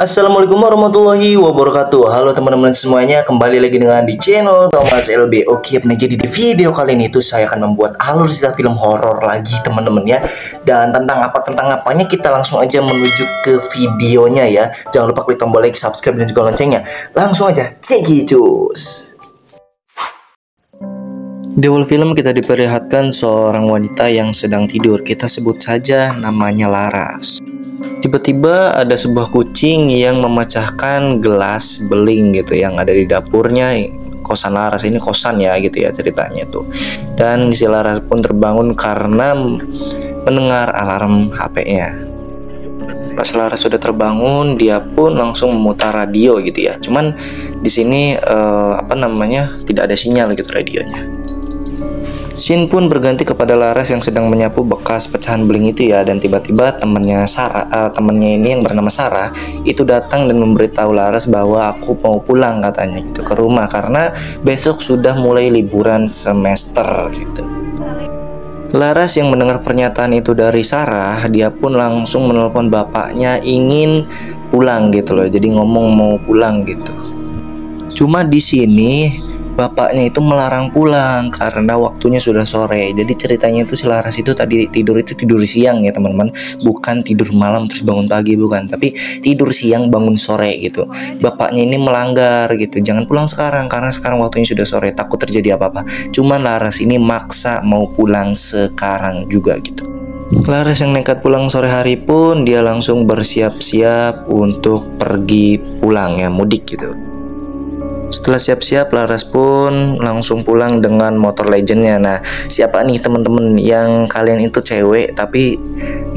Assalamualaikum warahmatullahi wabarakatuh. Halo teman-teman semuanya, kembali lagi dengan di channel Thomas LB. Oke, nah jadi di video kali ini tuh saya akan membuat alur cerita film horor lagi teman-teman ya. Dan tentang apanya kita langsung aja menuju ke videonya ya. Jangan lupa klik tombol like, subscribe dan juga loncengnya. Langsung aja cekicus. Di awal film kita diperlihatkan seorang wanita yang sedang tidur. Kita sebut saja namanya Laras. Tiba-tiba ada sebuah kucing yang memecahkan gelas beling gitu yang ada di dapurnya kosan Laras. Ini kosan ya gitu ya ceritanya tuh. Dan si Laras pun terbangun karena mendengar alarm HP-nya. Pas Laras sudah terbangun, dia pun langsung memutar radio gitu ya. Cuman di sini tidak ada sinyal gitu radionya. Scene pun berganti kepada Laras yang sedang menyapu bekas pecahan beling itu ya, dan tiba-tiba temannya ini yang bernama Sarah itu datang dan memberitahu Laras bahwa aku mau pulang katanya gitu ke rumah karena besok sudah mulai liburan semester gitu. Laras yang mendengar pernyataan itu dari Sarah, dia pun langsung menelpon bapaknya ingin pulang gitu loh. Jadi ngomong mau pulang gitu. Cuma di sini bapaknya itu melarang pulang karena waktunya sudah sore. Jadi ceritanya itu si Laras itu tadi tidur siang ya teman-teman, bukan tidur malam terus bangun pagi, bukan, tapi tidur siang bangun sore gitu. Bapaknya ini melanggar gitu, jangan pulang sekarang karena sekarang waktunya sudah sore, takut terjadi apa-apa. Cuman Laras ini maksa mau pulang sekarang juga gitu. Laras yang nekat pulang sore hari pun dia langsung bersiap-siap untuk pergi pulang ya, mudik gitu. Setelah siap-siap, Laras pun langsung pulang dengan motor legendnya. Nah, siapa nih teman-teman yang kalian itu cewek tapi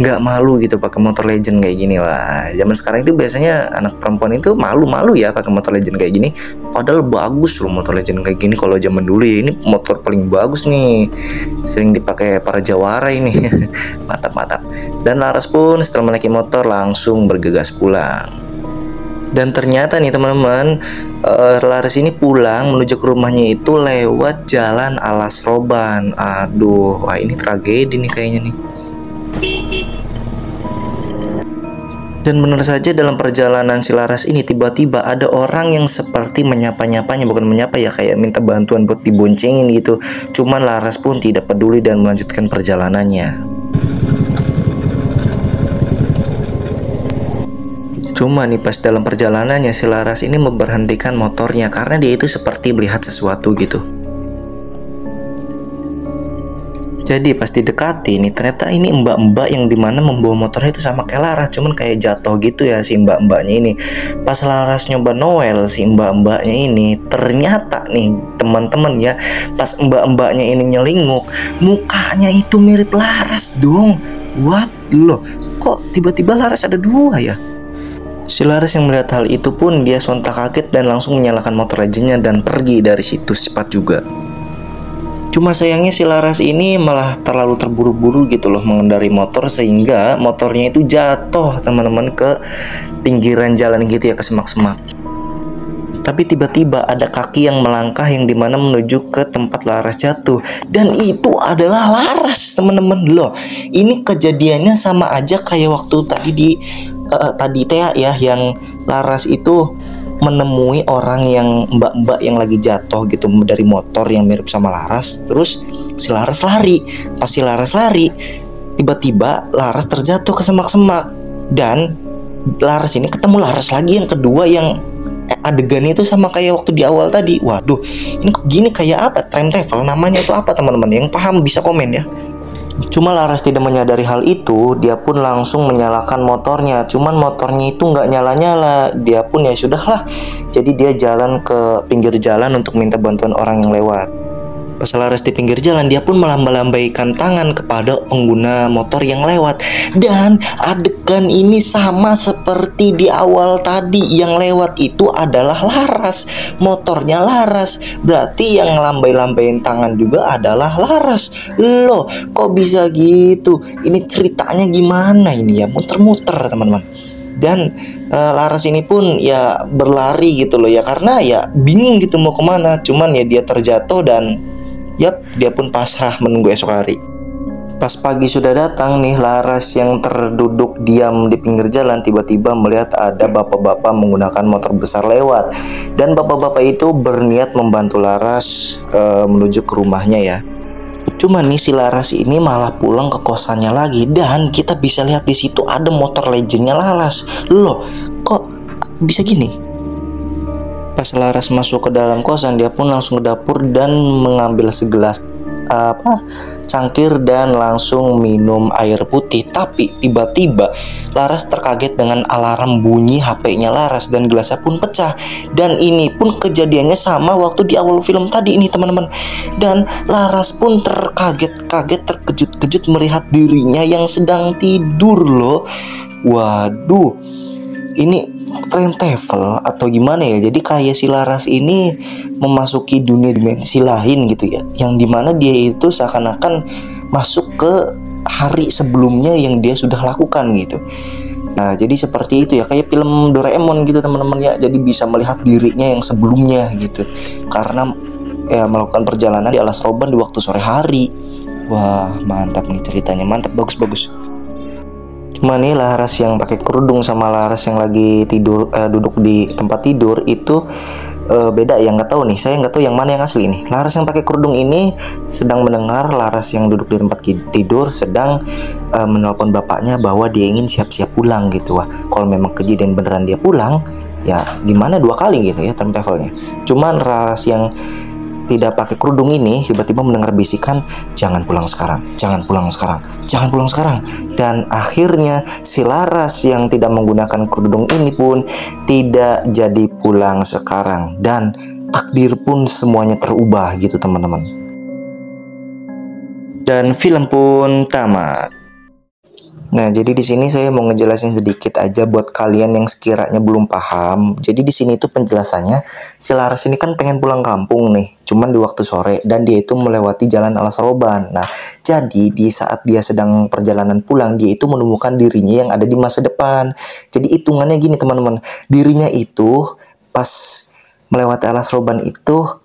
nggak malu gitu pakai motor legend kayak gini? Wah, zaman sekarang itu biasanya anak perempuan itu malu-malu ya pakai motor legend kayak gini. Padahal bagus loh motor legend kayak gini. Kalau zaman dulu ya, ini motor paling bagus nih, sering dipakai para jawara ini. Mantap-mantap. Dan Laras pun setelah menaiki motor langsung bergegas pulang. Dan ternyata nih teman-teman, Laras ini pulang menuju ke rumahnya itu lewat jalan alas roban. Aduh, wah ini tragedi nih kayaknya nih. Dan benar saja dalam perjalanan si Laras ini tiba-tiba ada orang yang seperti menyapa-nyapanya. Bukan menyapa ya, kayak minta bantuan buat diboncengin gitu. Cuman Laras pun tidak peduli dan melanjutkan perjalanannya. Cuma nih pas dalam perjalanannya si Laras ini memberhentikan motornya karena dia itu seperti melihat sesuatu gitu. Jadi pas didekati nih ternyata ini mbak-mbak yang dimana membawa motornya itu sama kayak Laras, cuman kayak jatuh gitu ya si mbak-mbaknya ini. Pas Laras nyoba Noel si mbak-mbaknya ini, ternyata nih teman-teman ya, pas mbak-mbaknya ini nyelinguk, mukanya itu mirip Laras dong. What loh, kok tiba-tiba Laras ada dua ya? Si Laras yang melihat hal itu pun dia sontak kaget dan langsung menyalakan motor legendnya dan pergi dari situ cepat juga. Cuma sayangnya si Laras ini malah terlalu terburu-buru gitu loh mengendarai motor sehingga motornya itu jatuh teman-teman ke pinggiran jalan gitu ya, ke semak-semak. Tapi tiba-tiba ada kaki yang melangkah yang dimana menuju ke tempat Laras jatuh, dan itu adalah Laras teman-teman loh. Ini kejadiannya sama aja kayak waktu tadi Tea ya, yang Laras itu menemui orang yang mbak-mbak yang lagi jatuh gitu dari motor yang mirip sama Laras. Terus si Laras lari. Pas si Laras lari, tiba-tiba Laras terjatuh ke semak-semak. Dan Laras ini ketemu Laras lagi yang kedua yang adegannya itu sama kayak waktu di awal tadi. Waduh, ini kok gini, kayak apa? Time travel namanya itu apa teman-teman? Yang paham bisa komen ya. Cuma Laras tidak menyadari hal itu, dia pun langsung menyalakan motornya. Cuman motornya itu nggak nyala-nyala. Dia pun ya sudahlah. Jadi dia jalan ke pinggir jalan untuk minta bantuan orang yang lewat. Pas Laras di pinggir jalan, dia pun melambaikan tangan kepada pengguna motor yang lewat. Dan adegan ini sama seperti di awal tadi, yang lewat itu adalah Laras, motornya Laras. Berarti yang lambai-lambain tangan juga adalah Laras. Loh, kok bisa gitu? Ini ceritanya gimana ini ya? Muter-muter teman-teman. Dan Laras ini pun ya berlari gitu loh ya, karena ya bingung gitu mau kemana. Cuman ya dia terjatuh dan dia pun pasrah menunggu esok hari. Pas pagi sudah datang nih, Laras yang terduduk diam di pinggir jalan tiba-tiba melihat ada bapak-bapak menggunakan motor besar lewat. Dan bapak-bapak itu berniat membantu Laras menuju ke rumahnya ya. Cuma nih si Laras ini malah pulang ke kosannya lagi, dan kita bisa lihat di situ ada motor legendnya Laras. Loh, kok bisa gini? Pas Laras masuk ke dalam kosan, dia pun langsung ke dapur dan mengambil segelas cangkir dan langsung minum air putih. Tapi tiba-tiba Laras terkaget dengan alarm bunyi HP-nya Laras dan gelasnya pun pecah. Dan ini pun kejadiannya sama waktu di awal film tadi ini teman-teman. Dan Laras pun terkaget-kaget, terkejut-kejut melihat dirinya yang sedang tidur loh. Waduh, ini time travel atau gimana ya? Jadi kayak si Laras ini memasuki dunia dimensi lain gitu ya, yang dimana dia itu seakan-akan masuk ke hari sebelumnya yang dia sudah lakukan gitu. Nah, jadi seperti itu ya, kayak film Doraemon gitu teman-teman ya. Jadi bisa melihat dirinya yang sebelumnya gitu, karena ya melakukan perjalanan di alas roban di waktu sore hari. Wah, mantap nih ceritanya, mantap, bagus-bagus. Cuma nih Laras yang pakai kerudung sama Laras yang lagi tidur duduk di tempat tidur itu beda ya, nggak tahu nih, saya nggak tahu yang mana yang asli nih. Laras yang pakai kerudung ini sedang mendengar Laras yang duduk di tempat tidur sedang menelpon bapaknya bahwa dia ingin siap-siap pulang gitu. Wah, kalau memang kejadian beneran dia pulang ya gimana dua kali gitu ya time travelnya. Cuman Laras yang tidak pakai kerudung ini tiba-tiba mendengar bisikan, jangan pulang sekarang, jangan pulang sekarang, jangan pulang sekarang. Dan akhirnya si Laras yang tidak menggunakan kerudung ini pun tidak jadi pulang sekarang, dan takdir pun semuanya terubah gitu teman-teman. Dan film pun tamat. Nah, jadi di sini saya mau ngejelasin sedikit aja buat kalian yang sekiranya belum paham. Jadi di sini tuh penjelasannya, si Laras ini kan pengen pulang kampung nih, cuman di waktu sore, dan dia itu melewati jalan alas roban. Nah, jadi di saat dia sedang perjalanan pulang, dia itu menemukan dirinya yang ada di masa depan. Jadi hitungannya gini teman-teman, dirinya itu pas melewati alas roban itu,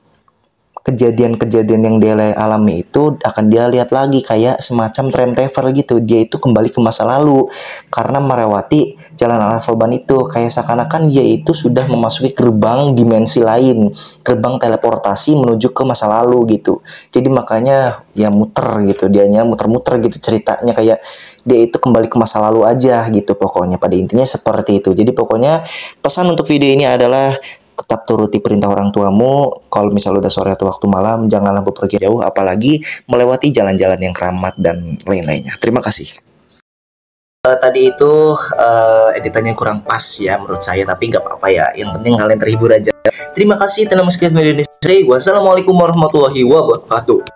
kejadian-kejadian yang dia alami itu akan dia lihat lagi kayak semacam time travel gitu. Dia itu kembali ke masa lalu karena melewati jalan alas roban itu, kayak seakan-akan dia itu sudah memasuki gerbang dimensi lain, gerbang teleportasi menuju ke masa lalu gitu. Jadi makanya ya muter gitu, dianya muter-muter gitu ceritanya, kayak dia itu kembali ke masa lalu aja gitu. Pokoknya pada intinya seperti itu. Jadi pokoknya pesan untuk video ini adalah tetap turuti perintah orang tuamu. Kalau misalnya udah sore atau waktu malam, janganlah bepergian jauh, apalagi melewati jalan-jalan yang keramat dan lain-lainnya. Terima kasih. Tadi itu editannya kurang pas ya menurut saya, tapi nggak apa-apa ya. Yang penting kalian terhibur aja. Terima kasih telah menonton video ini. Wassalamualaikum warahmatullahi wabarakatuh.